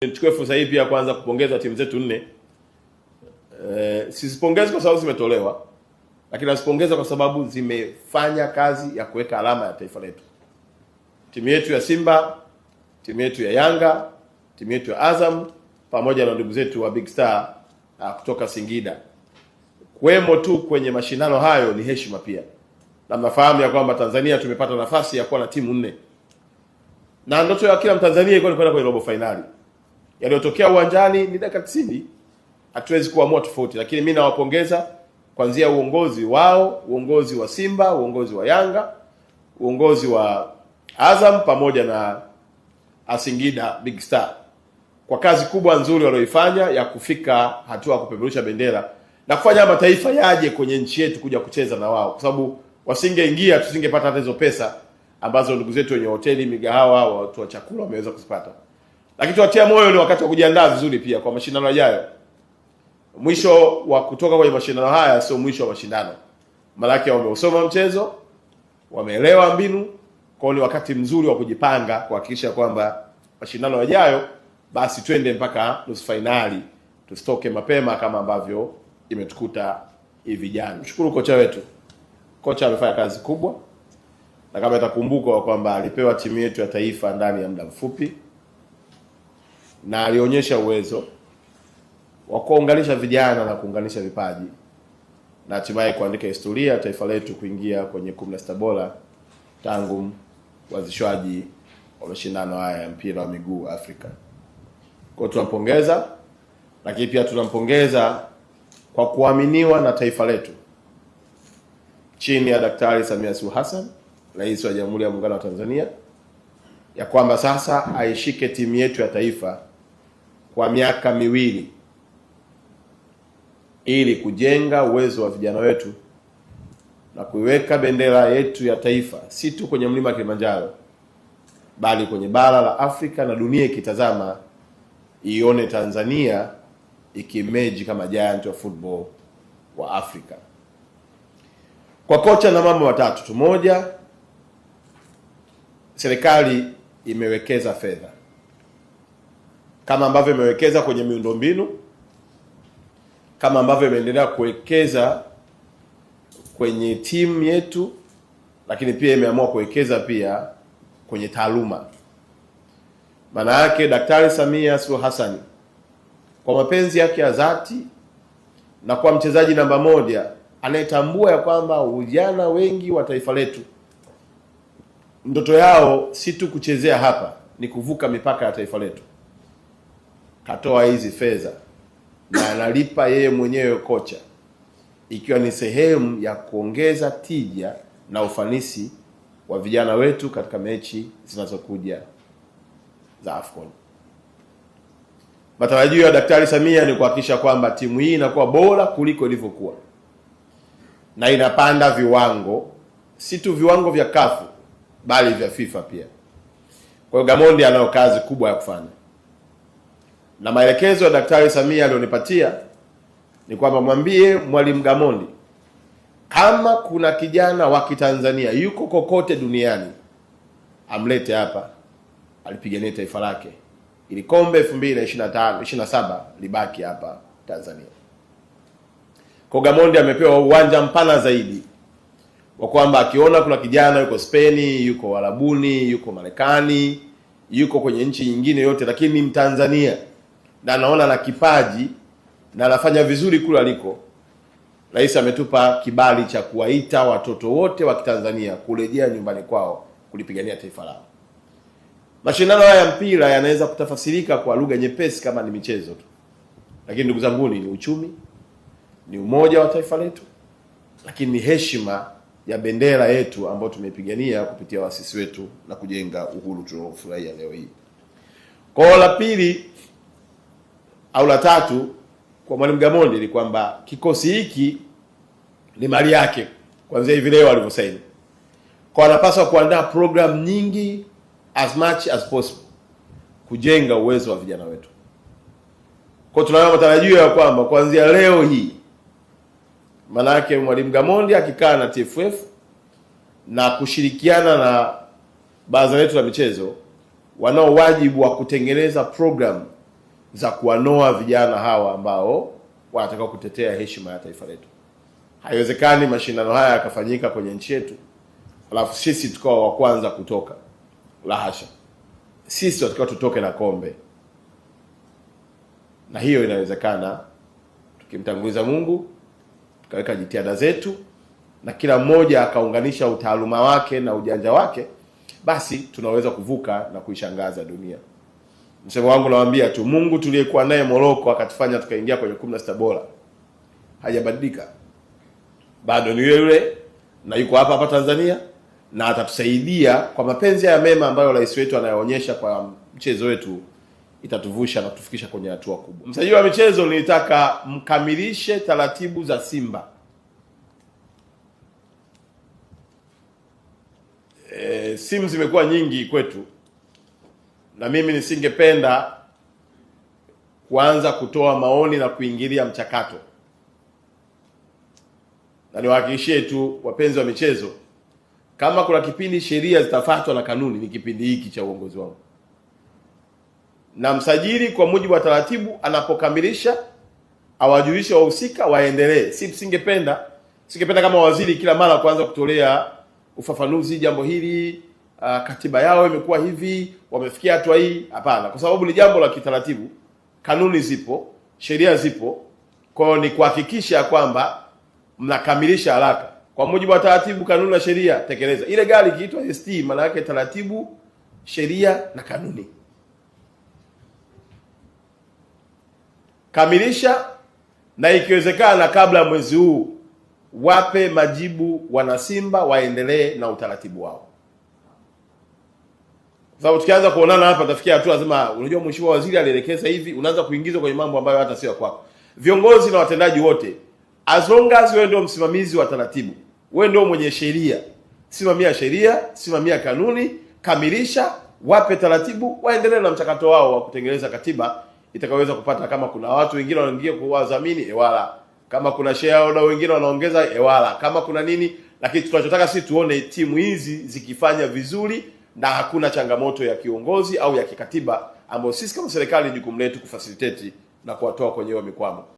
Nichukue fursa hii pia kwanza kupongeza timu zetu nne. Sizipongezi kwa sababu zimetolewa, lakini nazipongeza kwa sababu zimefanya kazi ya kuweka alama ya taifa letu. Timu yetu ya Simba, timu yetu ya Yanga, timu yetu ya Azam pamoja na ndugu zetu wa Big Star kutoka Singida. Kuwemo tu kwenye mashindano hayo ni heshima pia. Na mnafahamu ya kwamba Tanzania tumepata nafasi ya kuwa na timu nne. Na ndoto ya kila Mtanzania ilikuwa ni kwenda kwenye robo finali. Yaliyotokea uwanjani ni dakika 90. Hatuwezi kuamua tofauti, lakini mimi nawapongeza kuanzia uongozi wao, uongozi wa Simba, uongozi wa Yanga, uongozi wa Azam pamoja na Singida Big Star kwa kazi kubwa nzuri walioifanya ya kufika hatua ya kupeperusha bendera na kufanya mataifa yaje kwenye nchi yetu kuja kucheza na wao, kwa sababu wasingeingia tusingepata hata hizo pesa ambazo ndugu zetu wenye hoteli, migahawa, watu wa chakula wameweza kuzipata. Lakini tuwatia moyo ni wakati wa kujiandaa vizuri pia kwa mashindano yajayo. Mwisho wa kutoka kwenye mashindano haya sio mwisho wa mashindano. Malaki wameusoma mchezo, wameelewa mbinu, kwa ni wakati mzuri wa kujipanga kuhakikisha kwamba mashindano yajayo basi twende mpaka nusu finali, tusitoke mapema kama ambavyo imetukuta hivi jana. Mshukuru kocha wetu. Kocha amefanya kazi kubwa. Na kama itakumbuka kwamba alipewa timu yetu ya taifa ndani ya muda mfupi na alionyesha uwezo wa kuunganisha vijana na kuunganisha vipaji na hatimaye kuandika historia taifa letu kuingia kwenye 16 bora tangu uanzishwaji wa mashindano haya ya mpira wa miguu Afrika. Kwa tunampongeza, lakini pia tunampongeza kwa kuaminiwa na taifa letu chini ya Daktari Samia Suluhu Hassan, Rais wa Jamhuri ya Muungano wa Tanzania, ya kwamba sasa aishike timu yetu ya taifa kwa miaka miwili ili kujenga uwezo wa vijana wetu na kuiweka bendera yetu ya taifa si tu kwenye mlima Kilimanjaro bali kwenye bara la Afrika, na dunia ikitazama ione Tanzania ikimeji kama giant wa football wa Afrika. Kwa kocha na mambo matatu tu. Moja, serikali imewekeza fedha kama ambavyo imewekeza kwenye miundombinu, kama ambavyo imeendelea kuwekeza kwenye timu yetu, lakini pia imeamua kuwekeza pia kwenye taaluma. Maana yake Daktari Samia Suluhu Hassan kwa mapenzi yake ya dhati na kwa mchezaji namba moja anayetambua ya kwamba vijana wengi wa taifa letu ndoto yao si tu kuchezea hapa, ni kuvuka mipaka ya taifa letu. Katoa hizi fedha na analipa yeye mwenyewe kocha, ikiwa ni sehemu ya kuongeza tija na ufanisi wa vijana wetu katika mechi zinazokuja za AFCON. Matarajio ya Daktari Samia ni kuhakikisha kwamba timu hii inakuwa bora kuliko ilivyokuwa na inapanda viwango, si tu viwango vya CAF bali vya FIFA pia. Kwa hiyo Gamondi anayo kazi kubwa ya kufanya. Na maelekezo ya Daktari Samia alionipatia ni kwamba mwambie Mwalimu Gamondi kama kuna kijana wa Kitanzania yuko kokote duniani amlete hapa alipigania taifa lake ili kombe 2025-27 libaki hapa Tanzania. Kwa Gamondi amepewa uwanja mpana zaidi wa kwamba akiona kuna kijana yuko Spain, yuko Arabuni, yuko Marekani, yuko kwenye nchi nyingine yote, lakini ni Mtanzania na anaona na kipaji na anafanya vizuri kule aliko, Rais ametupa kibali cha kuwaita watoto wote wa Kitanzania kurejea nyumbani kwao kulipigania taifa lao. Mashindano haya ya mpira yanaweza kutafasirika kwa lugha nyepesi kama ni michezo tu, lakini ndugu zangu ni uchumi, ni umoja wa taifa letu, lakini ni heshima ya bendera yetu ambayo tumeipigania kupitia waasisi wetu na kujenga uhuru tunaofurahia leo hii. Kwa la pili au la tatu kwa Mwalimu Gamondi ni kwamba kikosi hiki ni mali yake kuanzia hivi leo alivyosaini. Kwa anapaswa kuandaa program nyingi as much as possible kujenga uwezo wa vijana wetu. Kwa tunayo matarajio ya kwamba kuanzia leo hii, maana yake Mwalimu Gamondi akikaa na TFF na kushirikiana na baraza letu la michezo wanao wajibu wa kutengeneza program za kuwanoa vijana hawa ambao wanataka kutetea heshima ya taifa letu. Haiwezekani mashindano haya yakafanyika kwenye nchi yetu alafu sisi tukawa wa kwanza kutoka. La hasha. Sisi tunatakiwa tutoke na kombe. Na hiyo inawezekana tukimtanguliza Mungu, tukaweka jitihada zetu na kila mmoja akaunganisha utaaluma wake na ujanja wake, basi tunaweza kuvuka na kuishangaza dunia. Msemo wangu nawaambia tu, Mungu tuliyekuwa naye Morocco akatufanya tukaingia kwenye 16 bora hajabadilika. Bado ni yule na yuko hapa hapa Tanzania, na atatusaidia kwa mapenzi ya mema ambayo rais wetu anayoonyesha kwa mchezo wetu, itatuvusha na kutufikisha kwenye hatua kubwa. Msajili wa michezo, nilitaka mkamilishe taratibu za Simba. Simu zimekuwa nyingi kwetu na mimi nisingependa kuanza kutoa maoni na kuingilia mchakato. Na niwahakikishie tu wapenzi wa michezo, kama kuna kipindi sheria zitafuatwa na kanuni, ni kipindi hiki cha uongozi wangu. Na msajili kwa mujibu wa taratibu anapokamilisha awajulishe wahusika waendelee. Singependa kama waziri kila mara kuanza kutolea ufafanuzi jambo hili, katiba yao imekuwa hivi, wamefikia hatua hii. Hapana, kwa sababu ni jambo la kitaratibu, kanuni zipo, sheria zipo. Kwa hiyo ni kuhakikisha kwamba mnakamilisha haraka kwa mujibu wa taratibu, kanuni na sheria, tekeleza. Ile gari ikiitwa ST maana yake taratibu, sheria na kanuni. Kamilisha, na ikiwezekana kabla ya mwezi huu wape majibu wana Simba, waendelee na utaratibu wao. Sababu tukianza kuonana hapa tafikia hatua lazima, unajua mheshimiwa waziri alielekeza hivi, unaanza kuingizwa kwenye mambo ambayo hata sio kwako. Viongozi na watendaji wote, as long as wewe ndio msimamizi wa taratibu, wewe ndio mwenye sheria, simamia sheria, simamia kanuni, kamilisha, wape taratibu, waendelee na mchakato wao wa kutengeneza katiba itakaweza kupata. Kama kuna watu wengine wanaingia kwa wadhamini, ewala. Kama kuna shareholder wengine wanaongeza, ewala. Kama kuna nini, lakini tunachotaka sisi tuone timu hizi zikifanya vizuri na hakuna changamoto ya kiongozi au ya kikatiba ambayo sisi kama serikali jukumu letu kufacilitate na kuwatoa kwenye hiyo mikwamo.